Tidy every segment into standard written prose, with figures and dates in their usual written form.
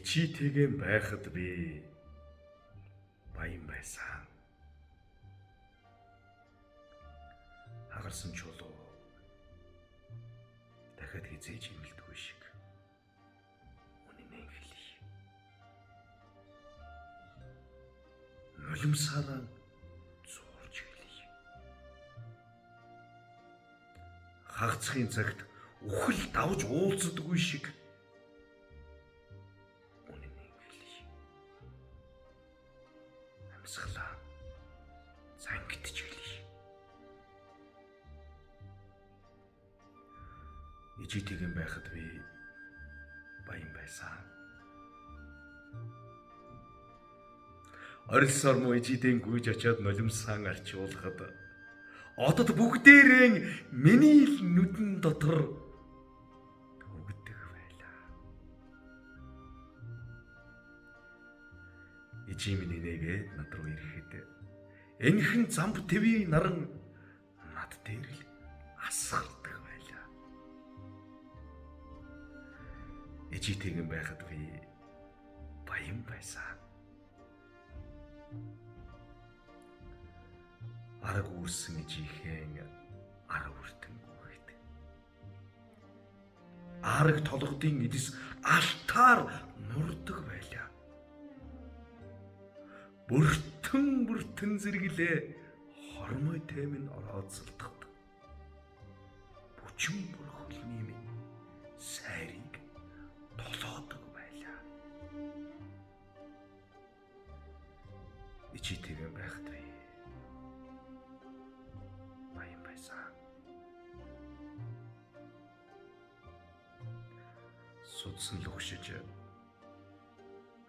Ичийтээгээ байхад би баян байсан. Хагарсан чулуу дахиад хизээж имэлдэггүй шиг. Үнэнээ хэлье. Нулимсараа зурж хэлье. Хагацхын цагт үхэл давж уулздаггүй шиг. Амьсгалаа зангидж хэлье. Ичийтээгээ байхад би баян байсан. Орилсоор муу ичийтэн гүйж очиод нулимсан арчуулахад одод бүгдээрээ миний л нүдэн дотор төгдөг байлаа. Ичимний нэгээд над руу ирэхэд энхэн замб твий наран над дээр л асгалдаг байлаа. Ичийтээгээ байхад би баян байсан. Арга үүрсэн ичийнхэн арга үртэнгүйд. Арга толгодын эдэс алтаар нурдаг байлаа. Бүртэн зэрэглээ хормой тайван ороод сэлдэгт. Бүчин бүрхөлний минь сайрыг толоодог байлаа. Ичийтээгээ байхад би баян байсан. Судсан л өгшөж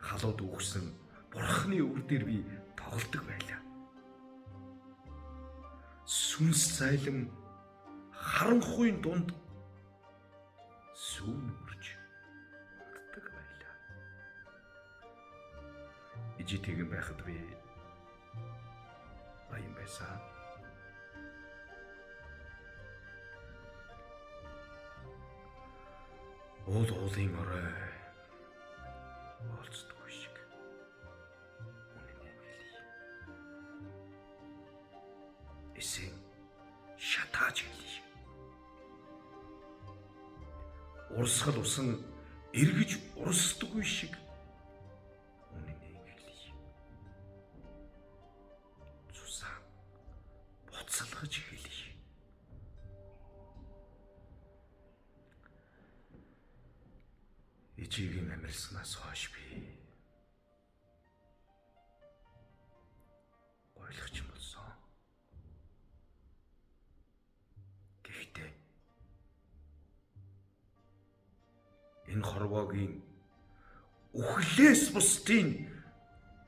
халууд үгсэн бурхны өвөр дээр би тоглодог байлаа. Сүнс зайлан харанхуйн дунд сүүн үрж унтдаг байлаа. Ичийтээгээ байхад би баян байсан. Уулын орой уулздаггүй шиг. Үнэнээ хэлье. Эсен шатааж хэлье. Урсгал усан эргэж урсдаггүй шиг. Үнэнээ хэлье. Цусаа буцалгаж хэлье. Ичигийн амьдснаас хойш би гойлгоч болсон. Гэхдээ энэ хорвоогийн үхлээс бусдын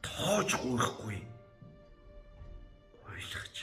тоож гуйхгүй гойлгоч